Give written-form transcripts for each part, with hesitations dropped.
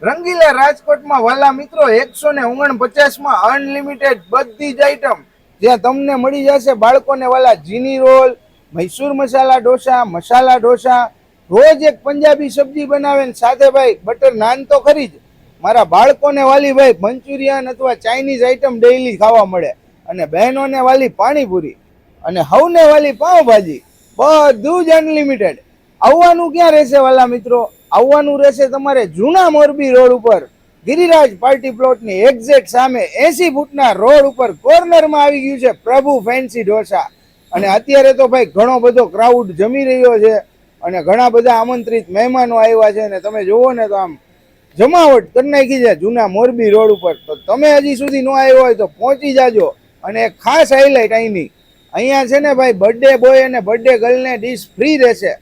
રંગીલા રાજકોટમાં વાલા મિત્રો 149 અનલિમિટેડ બધી જ આઈટમ જ્યાં તમને મળી જશે બાળકોને વાલા જીની રોલ, મૈસૂર મસાલા ઢોસા, રોજ એક પંજાબી સબ્જી બનાવે ને સાથે ભાઈ બટર નાન તો ખરી જ, મારા બાળકોને વાલી ભાઈ મંચુરિયન અથવા ચાઇનીઝ આઈટમ ડેઈલી ખાવા મળે, અને બહેનોને વાલી પાણીપુરી અને હવને વાલી પાવભાજી, બધું જ અનલિમિટેડ. આવવાનું ક્યાં રહેશે વાલા મિત્રો? આવવાનું રહેશે તમારે જૂના મોરબી રોડ ઉપર ગિરિરાજ પાર્ટી પ્લોટની એક્ઝેક્ટ સામે 80 ફૂટના રોડ ઉપર કોર્નરમાં આવી ગયું છે પ્રભુ ફેન્સી ઢોસા. અને અત્યારે તો ભાઈ ઘણો બધો ક્રાઉડ જમી રહ્યો છે અને ઘણા બધા આમંત્રિત મહેમાનો આવ્યા છે, અને તમે જુઓ ને તો આમ જમાવટ કરી નાખી છે જૂના મોરબી રોડ ઉપર. તો તમે હજી સુધી ન આવ્યો હોય તો પહોંચી જાજો. અને એક ખાસ હાઇલાઇટ અહીંની, અહીંયા છે ને ભાઈ બર્થડે બોય અને બર્થડે ગર્લને ડીશ ફ્રી રહેશે,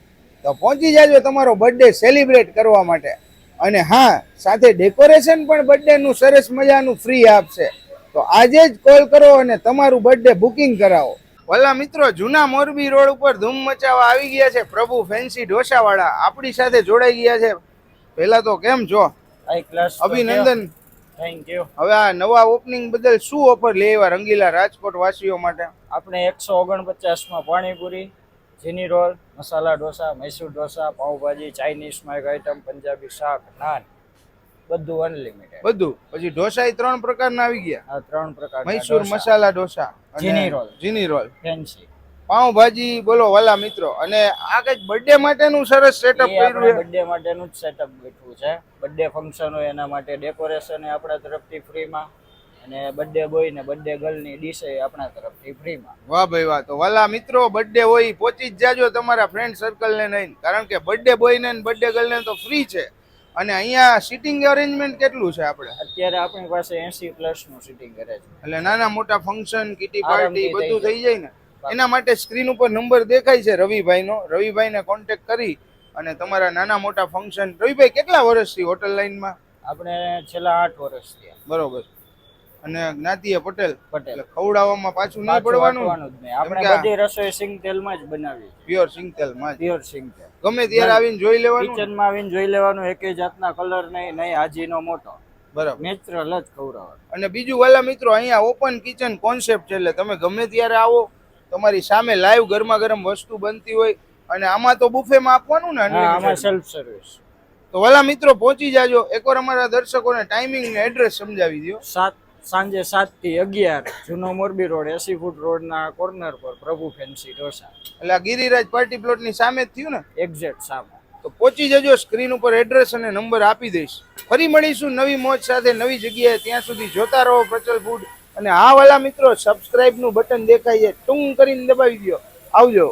તો પહોંચી જાજો તમારો બર્થડે સેલિબ્રેટ કરવા માટે. અને હા, સાથે ડેકોરેશન પણ બર્થડેનું સરસ મજાનું ફ્રી આપશે. તો આજે જ કોલ કરો અને તમારું બર્થડે બુકિંગ કરાવો. વાલા મિત્રો, જૂના મોરબી રોડ ઉપર ધૂમ મચાવવા આવી ગયા છે પ્રભુ ફેન્સી ઢોસા વાળા. આપણી સાથે જોડાઈ ગયા છે. પહેલા તો કેમ છો? અભિનંદન. Thank you. હવે આ નવા ઓપનિંગ બદલ શું ઓફર લેવા રંગીલા રાજકોટ વાસીઓ માટે? આપણે 149 પાણીપુરી, જીની રોલ, મસાલા ઢોસા, મૈસૂર ઢોસા, પાવભાજી, ચાઇનીઝ માં એક આઈટમ, પંજાબી શાક, નાન, બધું અનલિમિટેડ. બધું. પછી ઢોસા 3 પ્રકારના આવી ગયા. આ 3 પ્રકાર: મૈસૂર મસાલા ઢોસા, જીની રોલ, ફેન્સી પાવભાજી. બોલો વાલા મિત્રો. અને આ કઈક બર્થડે માટેનું સરસ સેટઅપ કર્યું છે. બર્થડે માટેનું જ સેટઅપ બેઠું છે. બર્થડે ફંક્શન હોય એના માટે ડેકોરેશન એ આપણા તરફથી ફ્રીમાં, અને બર્થડે બોય ને બર્થડે ગર્લ ની ડીશ એ આપણા તરફથી ફ્રીમાં. વાહ ભાઈ વાહ. તો વાલા મિત્રો, બર્થડે હોય પહોંચી જ જાજો તમારા ફ્રેન્ડ સર્કલ ને લઈને, કારણ કે બર્થડે બોય ને બર્થડે ગર્લ ને તો ફ્રી છે. અને અહીંયા સિટિંગ અરેન્જમેન્ટ કેટલું છે આપણે? અત્યારે આપણી પાસે 80+ નું સિટિંગ કરે છે, એટલે નાના મોટા ફંક્શન, કિટી પાર્ટી બધું થઈ જાય ને. એના માટે સ્ક્રીન ઉપર નંબર દેખાય છે રવિભાઈનો. રવિભાઈને કોન્ટેક્ટ કરી અને તમારા નાના મોટા ફંક્શન. રવિભાઈ, કેટલા વર્ષથી હોટલ લાઈનમાં? આપણે છેલ્લા 8 વર્ષ થયા. બરોબર. અને જ્ઞાતિએ પટેલ. પટેલ. ખવડાવવામાં પાછું નહીં પડવાનું. આપણે બધી રસોઈ સિંગ તેલમાં જ બનાવી, પ્યોર સિંગ તેલમાં જ. પ્યોર સિંગ તેલ. ગમે ત્યારે આવીને જોઈ લેવાનું, કિચનમાં આવીને જોઈ લેવાનું. એકે જાતના કલર નહીં હાજીનો મોટો. બરાબર. નેચરલ જ ખવડાવવાનું. અને બીજું વાલા મિત્રો, અહીંયા ઓપન કિચન કોન્સેપ્ટ છે, એટલે તમે ગમે ત્યારે આવો, તમારી સામે લાઈવ ગરમા ગરમ વસ્તુ બનતી હોય. અને આમાં તો બુફેમાં આપવાનું ને? આમાં સેલ્ફ સર્વિસ. તો વાલા મિત્રો, પહોંચી જાજો. એકવાર અમારા દર્શકોને ટાઈમિંગ ને એડ્રેસ સમજાવી દો. સાંજે 7 થી 11, જૂનો મોરબી રોડ 80 ફૂટ રોડના કોર્નર પર પ્રભુ ફેન્સી ઢોસા. એટલે આ ગિરિરાજ પાર્ટી પ્લોટની સામે જ થયું ને? એક્ઝેક્ટ સામે. તો પહોંચી જજો. સ્ક્રીન ઉપર એડ્રેસ અને નંબર આપી દઈશ. ફરી મળીશું નવી મોજ સાથે નવી જગ્યાએ. ત્યાં સુધી જોતા રહો પ્રચલ ફૂડ. અને હા વાલા મિત્રો, સબસ્ક્રાઇબ નું બટન દેખાય છે, ટુંગ કરીને દબાવી દો. આવજો.